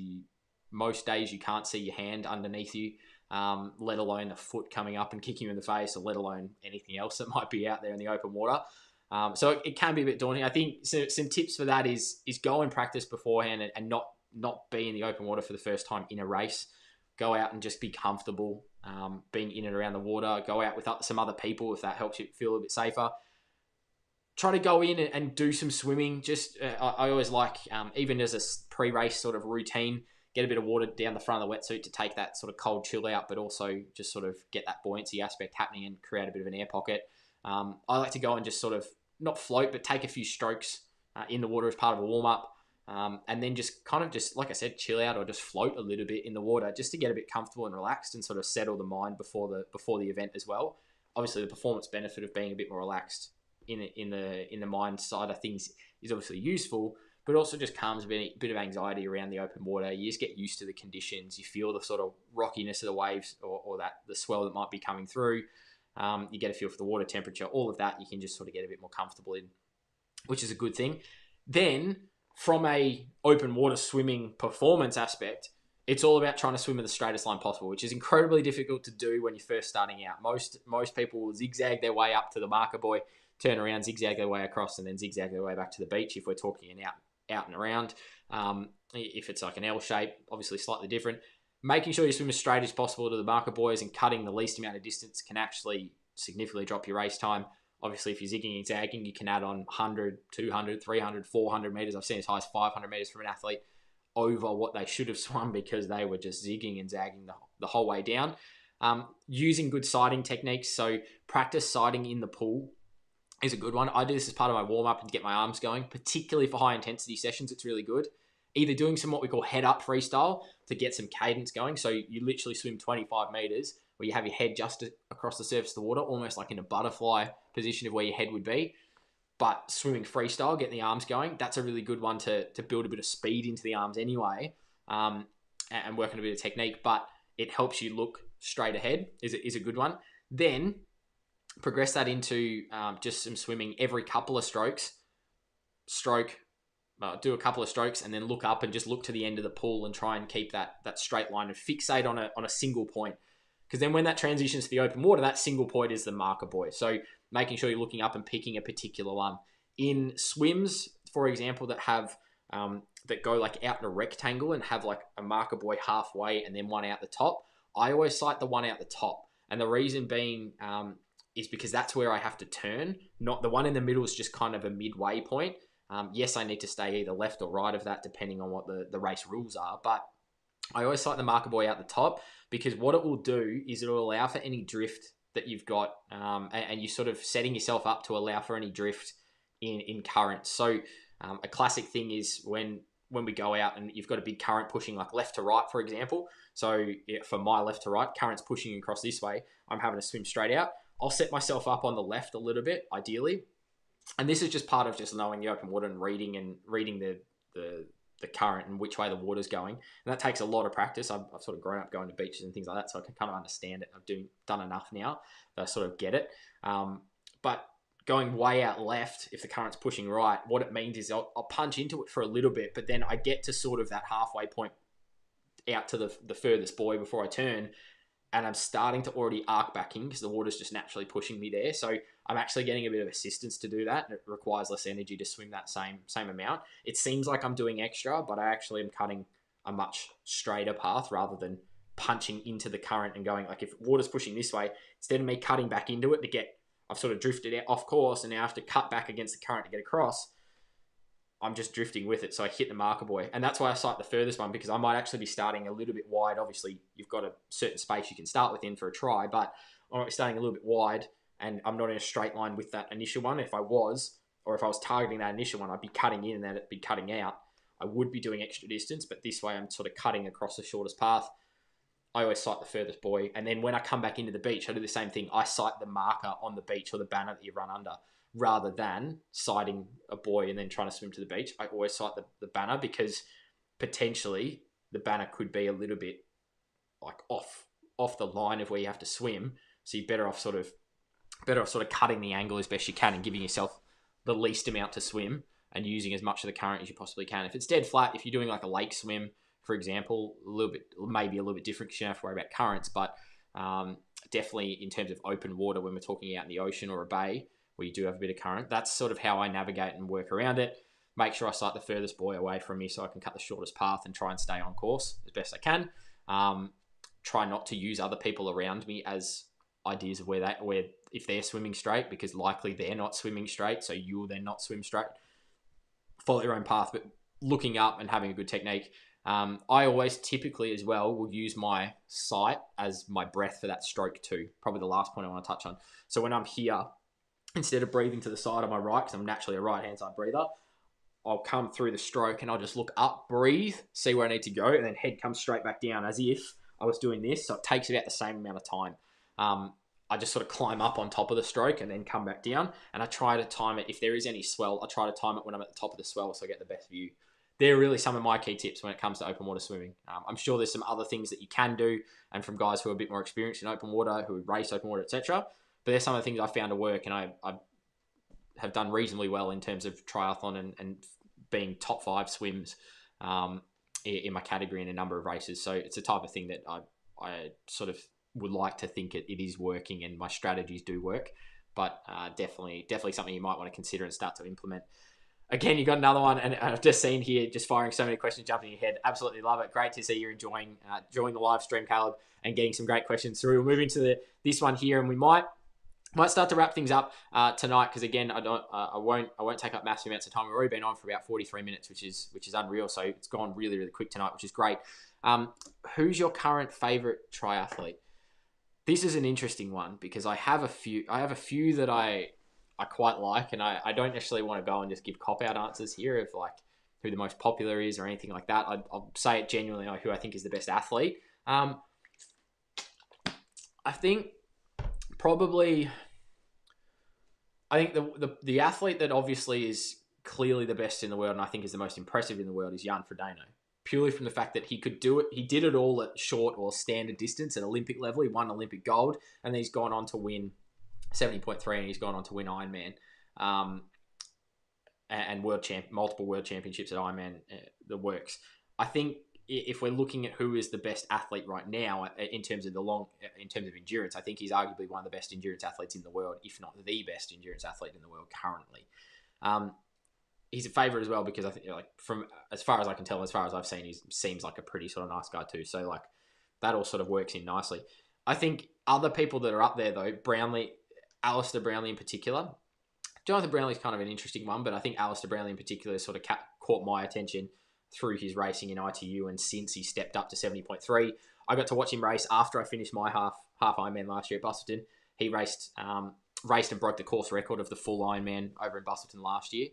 most days you can't see your hand underneath you, let alone a foot coming up and kicking you in the face, or let alone anything else that might be out there in the open water. So it can be a bit daunting. I think some tips for that is go and practice beforehand and not be in the open water for the first time in a race. Go out and just be comfortable being in and around the water. Go out with some other people if that helps you feel a bit safer. Try to go in and do some swimming. Just I always like, even as a pre-race sort of routine, get a bit of water down the front of the wetsuit to take that sort of cold chill out, but also just sort of get that buoyancy aspect happening and create a bit of an air pocket. I like to go and just sort of not float, but take a few strokes in the water as part of a warm-up. And then just like I said, chill out or just float a little bit in the water just to get a bit comfortable and relaxed and sort of settle the mind before the event as well. Obviously, the performance benefit of being a bit more relaxed in the mind side of things is obviously useful, but also just calms a bit of anxiety around the open water. You just get used to the conditions. You feel the sort of rockiness of the waves or the swell that might be coming through. You get a feel for the water temperature. All of that you can just sort of get a bit more comfortable in, which is a good thing. Then from a open water swimming performance aspect, it's all about trying to swim in the straightest line possible, which is incredibly difficult to do when you're first starting out. Most people will zigzag their way up to the marker buoy, turn around, zigzag their way across, and then zigzag their way back to the beach if we're talking an out and around. If it's like an L shape, obviously slightly different. Making sure you swim as straight as possible to the marker buoys and cutting the least amount of distance can actually significantly drop your race time. Obviously, if you're zigging and zagging, you can add on 100, 200, 300, 400 meters. I've seen as high as 500 meters from an athlete over what they should have swum because they were just zigging and zagging the whole way down. Using good sighting techniques. So practice sighting in the pool is a good one. I do this as part of my warm-up and get my arms going, particularly for high-intensity sessions. It's really good. Either doing some what we call head-up freestyle to get some cadence going. So you literally swim 25 meters where you have your head just across the surface of the water, almost like in a butterfly position of where your head would be. But swimming freestyle, getting the arms going, that's a really good one to build a bit of speed into the arms anyway, and working a bit of technique. But it helps you look straight ahead is a good one. Then progress that into just some swimming every couple of strokes. Do a couple of strokes and then look up and just look to the end of the pool and try and keep that straight line and fixate on a single point. Because then when that transitions to the open water, that single point is the marker buoy. So making sure you're looking up and picking a particular one. In swims, for example, that have that go like out in a rectangle and have like a marker buoy halfway and then one out the top, I always sight the one out the top. And the reason being is because that's where I have to turn. Not the one in the middle is just kind of a midway point. Yes, I need to stay either left or right of that depending on what the race rules are. But I always sight the marker buoy out the top because what it will do is it will allow for any drift that you've got, and you're sort of setting yourself up to allow for any drift in current. So a classic thing is when we go out and you've got a big current pushing like left to right, for example. So for my left to right, current's pushing across this way, I'm having to swim straight out. I'll set myself up on the left a little bit, ideally. And this is just part of just knowing the open water and reading the current and which way the water's going. And that takes a lot of practice. I've sort of grown up going to beaches and things like that, so I can kind of understand it. I've done enough now that I sort of get it. But going way out left, if the current's pushing right, what it means is I'll punch into it for a little bit, but then I get to sort of that halfway point out to the furthest buoy before I turn, and I'm starting to already arc back in because the water's just naturally pushing me there. So I'm actually getting a bit of assistance to do that. It requires less energy to swim that same amount. It seems like I'm doing extra, but I actually am cutting a much straighter path rather than punching into the current and going, like, if water's pushing this way, instead of me cutting back into it I've sort of drifted off course and now I have to cut back against the current to get across. I'm just drifting with it. So I hit the marker buoy. And that's why I cite the furthest one, because I might actually be starting a little bit wide. Obviously, you've got a certain space you can start within for a try, but I might be starting a little bit wide and I'm not in a straight line with that initial one. If I was targeting that initial one, I'd be cutting in and then it'd be cutting out. I would be doing extra distance, but this way I'm sort of cutting across the shortest path. I always cite the furthest buoy. And then when I come back into the beach, I do the same thing. I cite the marker on the beach or the banner that you run under, rather than citing a buoy and then trying to swim to the beach. I always cite the banner, because potentially the banner could be a little bit like off the line of where you have to swim. So you're better off sort of cutting the angle as best you can and giving yourself the least amount to swim and using as much of the current as you possibly can. If it's dead flat, if you're doing like a lake swim, for example, maybe a little bit different because you don't have to worry about currents, but definitely in terms of open water, when we're talking out in the ocean or a bay where you do have a bit of current, that's sort of how I navigate and work around it. Make sure I sight the furthest buoy away from me so I can cut the shortest path and try and stay on course as best I can. Try not to use other people around me as ideas of where if they're swimming straight, because likely they're not swimming straight, so you will then not swim straight. Follow your own path, but looking up and having a good technique. I always typically as well will use my sight as my breath for that stroke too. Probably the last point I want to touch on. So when I'm here, instead of breathing to the side of my right, because I'm naturally a right-hand side breather, I'll come through the stroke and I'll just look up, breathe, see where I need to go, and then head comes straight back down as if I was doing this. So it takes about the same amount of time. I just sort of climb up on top of the stroke and then come back down, and I try to time it. If there is any swell, I try to time it when I'm at the top of the swell so I get the best view. They're really some of my key tips when it comes to open water swimming. I'm sure there's some other things that you can do, and from guys who are a bit more experienced in open water, who race open water, etc. But there's some of the things I found to work, and I have done reasonably well in terms of triathlon and being top 5 swims in my category in a number of races. So it's the type of thing that I sort of would like to think it is working, and my strategies do work. But definitely something you might want to consider and start to implement. Again, you got another one, and I've just seen here, just firing so many questions jumping in your head. Absolutely love it. Great to see you're enjoying the live stream, Caleb, and getting some great questions through. We'll move into this one here, and we might start to wrap things up tonight, because again, I won't take up massive amounts of time. We've already been on for about 43 minutes, which is unreal. So it's gone really, really quick tonight, which is great. Who's your current favorite triathlete? This is an interesting one, because I have a few that I quite like, and I don't necessarily want to go and just give cop-out answers here of like who the most popular is or anything like that. I'll say it genuinely, who I think is the best athlete. I think the athlete that obviously is clearly the best in the world, and I think is the most impressive in the world, is Jan Frodeno. Purely from the fact that he could do it. He did it all at short or standard distance at Olympic level. He won Olympic gold, and then he's gone on to win 70.3, and he's gone on to win Ironman and multiple world championships at Ironman, the works. I think if we're looking at who is the best athlete right now in terms of endurance, I think he's arguably one of the best endurance athletes in the world, if not the best endurance athlete in the world currently. He's a favorite as well, because I think, like, from as far as I can tell, as far as I've seen, he seems like a pretty sort of nice guy too. So like that all sort of works in nicely. I think other people that are up there though, Alistair Brownlee in particular. Jonathan Brownlee's kind of an interesting one, but I think Alistair Brownlee in particular sort of caught my attention through his racing in ITU, and since he stepped up to 70.3. I got to watch him race after I finished my half Ironman last year at Busselton, he raced and broke the course record of the full Ironman over in Busselton last year,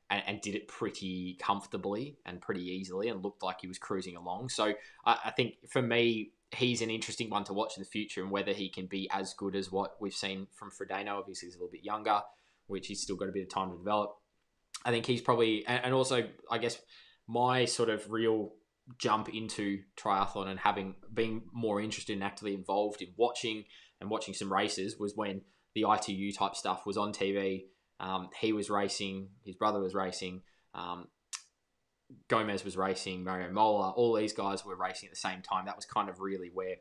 and did it pretty comfortably and pretty easily, and looked like he was cruising along. So I think for me, he's an interesting one to watch in the future, and whether he can be as good as what we've seen from Frodeno. Obviously, he's a little bit younger, which he's still got a bit of time to develop. I think he's probably, and also, I guess, my sort of real jump into triathlon and being more interested and actively involved in watching some races was when the ITU type stuff was on TV. He was racing, his brother was racing, Gomez was racing, Mario Mola, all these guys were racing at the same time. That was kind of really where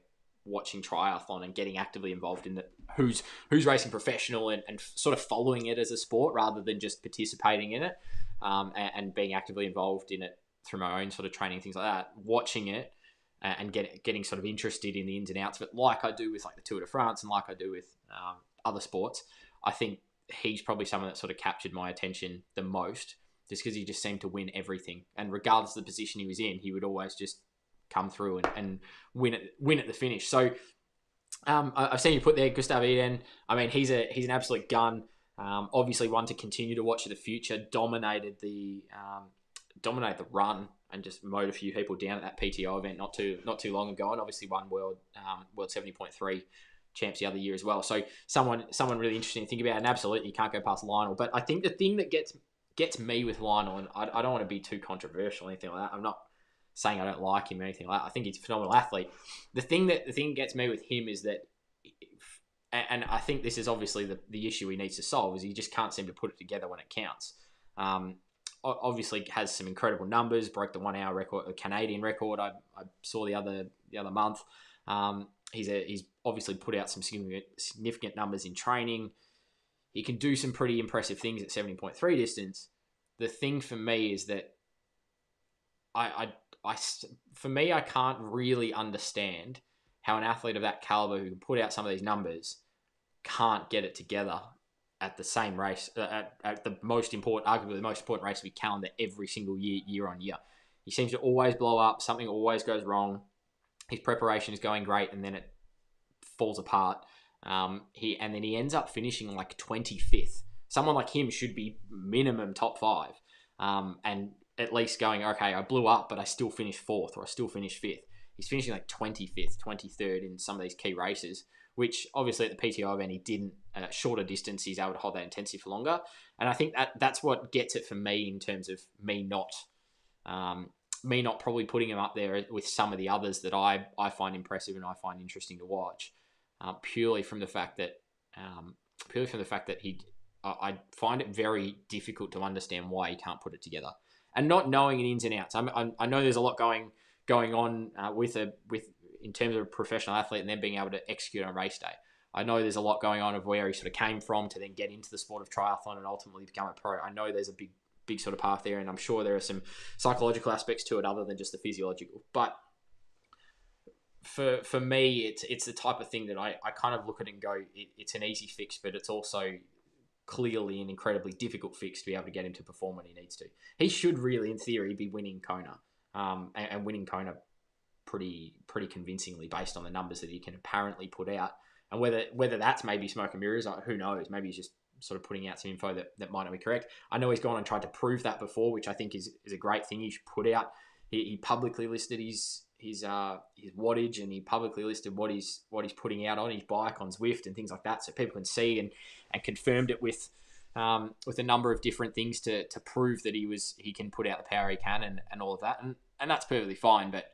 watching triathlon and getting actively involved in who's racing professional and sort of following it as a sport rather than just participating in it, and being actively involved in it through my own sort of training, things like that, watching it and getting sort of interested in the ins and outs of it, like I do with like the Tour de France and like I do with other sports. I think he's probably someone that sort of captured my attention the most, just because he just seemed to win everything. And regardless of the position he was in, he would always just come through and win at the finish. So I've seen you put there Gustav Iden. I mean, he's an absolute gun. Obviously one to continue to watch in the future. Dominated the run and just mowed a few people down at that PTO event not too long ago, and obviously won world 70.3 champs the other year as well. So someone really interesting to think about, and absolutely you can't go past Lionel. But I think the thing that gets me with Lionel, and I don't want to be too controversial or anything like that. I'm not saying I don't like him or anything like that. I think he's a phenomenal athlete. The thing that gets me with him is that, and I think this is obviously the issue he needs to solve, is he just can't seem to put it together when it counts. Obviously has some incredible numbers, broke the 1 hour record, a Canadian record I saw the other month. He's obviously put out some significant numbers in training. He can do some pretty impressive things at 70.3 distance. The thing for me is that I can't really understand how an athlete of that caliber who can put out some of these numbers can't get it together at the same race, at the most important, arguably the most important race of the calendar every single year on year. He seems to always blow up. Something always goes wrong. His preparation is going great, and then it falls apart. He ends up finishing like 25th. Someone like him should be minimum top 5, and at least going, okay, I blew up, but I still finished 4th, or I still finished 5th. He's finishing like 25th, 23rd in some of these key races, which obviously at the PTO event he didn't. Shorter distance, he's able to hold that intensity for longer, and I think that's what gets it for me in terms of me not probably putting him up there with some of the others that I find impressive and I find interesting to watch. Purely from the fact that I find it very difficult to understand why he can't put it together, and not knowing the ins and outs. I know there's a lot going on with in terms of a professional athlete and then being able to execute on race day. I know there's a lot going on of where he sort of came from to then get into the sport of triathlon and ultimately become a pro. I know there's a big sort of path there, and I'm sure there are some psychological aspects to it other than just the physiological. But for me, it's the type of thing that I kind of look at it and go, it's an easy fix, but it's also clearly an incredibly difficult fix to be able to get him to perform when he needs to. He should really, in theory, be winning Kona, and winning Kona pretty convincingly based on the numbers that he can apparently put out. And whether that's maybe smoke and mirrors, who knows? Maybe he's just sort of putting out some info that might not be correct. I know he's gone and tried to prove that before, which I think is a great thing he should put out. He publicly listed his wattage, and he publicly listed what he's putting out on his bike, on Zwift and things like that, so people can see, and confirmed it with a number of different things to prove that he can put out the power he can and all of that, and that's perfectly fine. But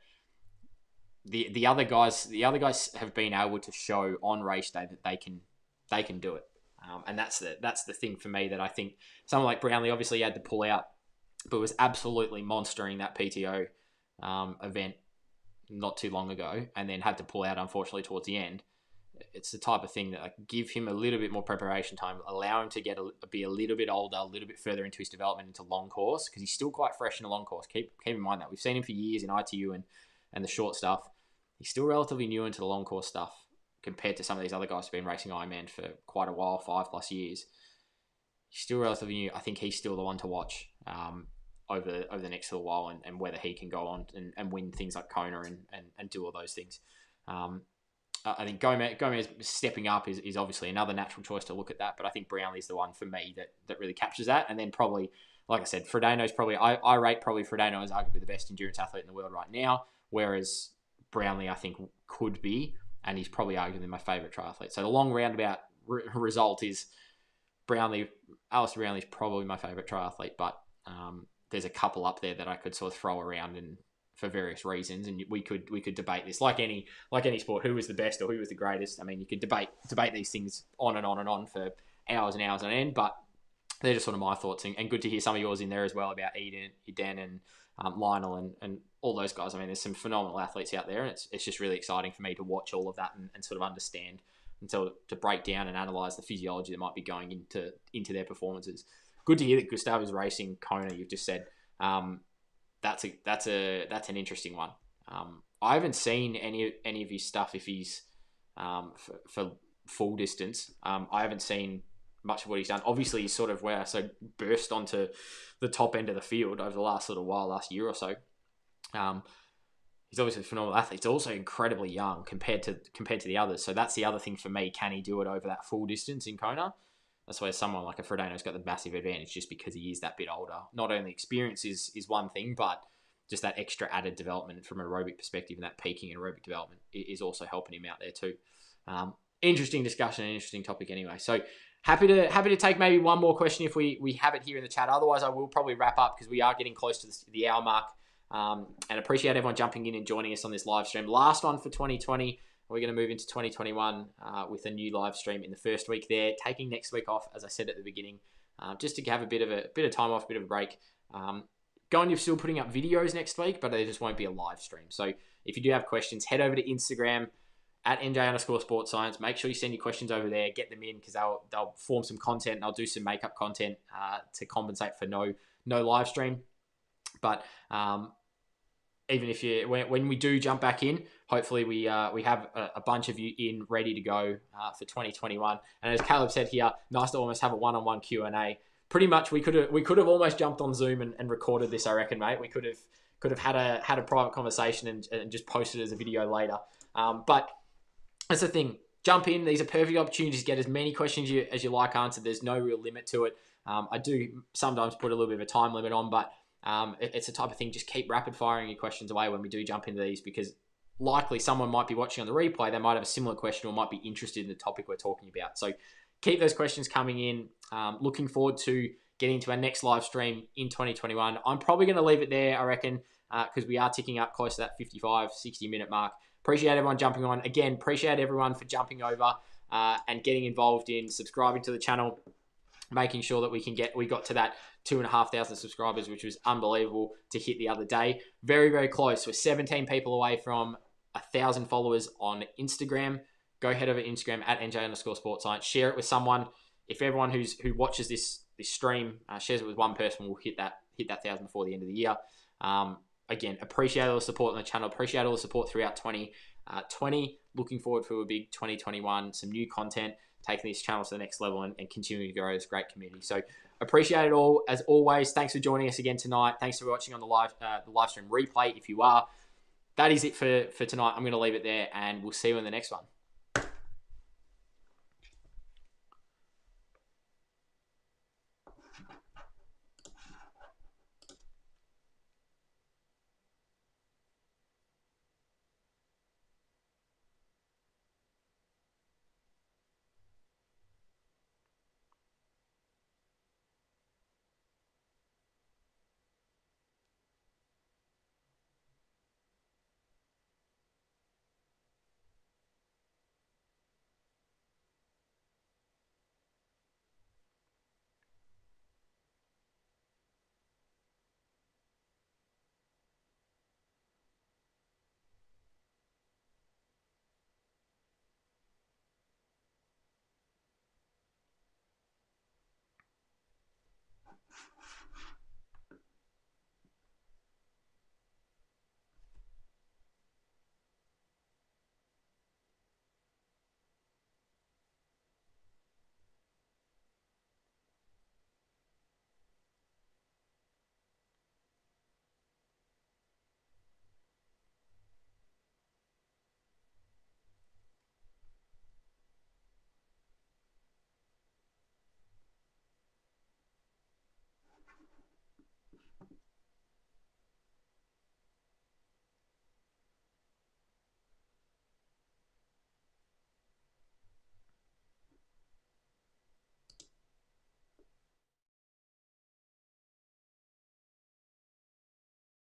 the other guys have been able to show on race day that they can do it, and that's the thing for me, that I think someone like Brownlee obviously had to pull out, but was absolutely monstering that PTO event not too long ago, and then had to pull out unfortunately towards the end. It's the type of thing that give him a little bit more preparation time, allow him to be a little bit older, a little bit further into his development into long course, because he's still quite fresh in a long course. Keep in mind that we've seen him for years in ITU and the short stuff. He's still relatively new into the long course stuff compared to some of these other guys who've been racing Ironman for quite a while, 5+ years. He's still relatively new. I think he's still the one to watch over the next little while, and whether he can go on and win things like Kona and do all those things. I think Gomez stepping up is obviously another natural choice to look at that, but I think Brownlee's the one for me that really captures that. And then probably, like I said, Frodeno's probably, I rate probably Frodeno as arguably the best endurance athlete in the world right now, whereas Brownlee I think could be, and he's probably arguably my favourite triathlete. So the long roundabout result is Alistair Brownlee's probably my favourite triathlete, but there's a couple up there that I could sort of throw around and for various reasons, and we could debate this like any sport, who was the best or who was the greatest. I mean, you could debate these things on and on and on for hours and hours on end, but they're just sort of my thoughts, and good to hear some of yours in there as well about Eden and Lionel and all those guys. I mean, there's some phenomenal athletes out there, and it's just really exciting for me to watch all of that and sort of understand and to break down and analyze the physiology that might be going into their performances. Good to hear that Gustav is racing Kona. You've just said that's an interesting one. I haven't seen any of his stuff if he's for full distance. I haven't seen much of what he's done. Obviously, he's sort of burst onto the top end of the field over the last year or so. He's obviously a phenomenal athlete. He's also incredibly young compared to the others. So that's the other thing for me. Can he do it over that full distance in Kona? That's where someone like a Frodeno's got the massive advantage just because he is that bit older. Not only experience is one thing, but just that extra added development from an aerobic perspective and that peaking in aerobic development is also helping him out there too. Interesting discussion, an interesting topic anyway. So happy to take maybe one more question if we have it here in the chat. Otherwise, I will probably wrap up because we are getting close to the hour mark. And appreciate everyone jumping in and joining us on this live stream. Last one for 2020. We're going to move into 2021 with a new live stream in the first week there. Taking next week off, as I said at the beginning, just to have a bit of time off, a bit of a break. Going to be still putting up videos next week, but there just won't be a live stream. So if you do have questions, head over to Instagram at @NJ_sportscience. Make sure you send your questions over there. Get them in because they'll form some content. And I'll do some makeup content to compensate for no live stream. But even if when we do jump back in, hopefully we have a bunch of you in ready to go for 2021. And as Caleb said here, nice to almost have a one-on-one Q&A. Pretty much, we could have almost jumped on Zoom and recorded this. I reckon, mate. We could have had a private conversation and just posted it as a video later. But that's the thing. Jump in. These are perfect opportunities to get as many questions as you like answered. There's no real limit to it. I do sometimes put a little bit of a time limit on, but it's the type of thing. Just keep rapid firing your questions away when we do jump into these, because likely someone might be watching on the replay. They might have a similar question or might be interested in the topic we're talking about. So keep those questions coming in. Looking forward to getting to our next live stream in 2021. I'm probably going to leave it there, I reckon, because we are ticking up close to that 55, 60 minute mark. Appreciate everyone jumping on. Again, appreciate everyone for jumping over and getting involved in subscribing to the channel, making sure that we got to that 2,500 subscribers, which was unbelievable to hit the other day. Very, very close. We're 17 people away from 1,000 followers on Instagram. Go head over to Instagram at @NJ_sportscience. Share it with someone. If everyone who watches this stream shares it with one person, we'll hit that 1,000 before the end of the year. Again, appreciate all the support on the channel. Appreciate all the support throughout 2020. Looking forward to a big 2021. Some new content, taking this channel to the next level and continuing to grow this great community. So appreciate it all. As always, thanks for joining us again tonight. Thanks for watching on the live stream replay if you are. That is it for tonight. I'm going to leave it there, and we'll see you in the next one.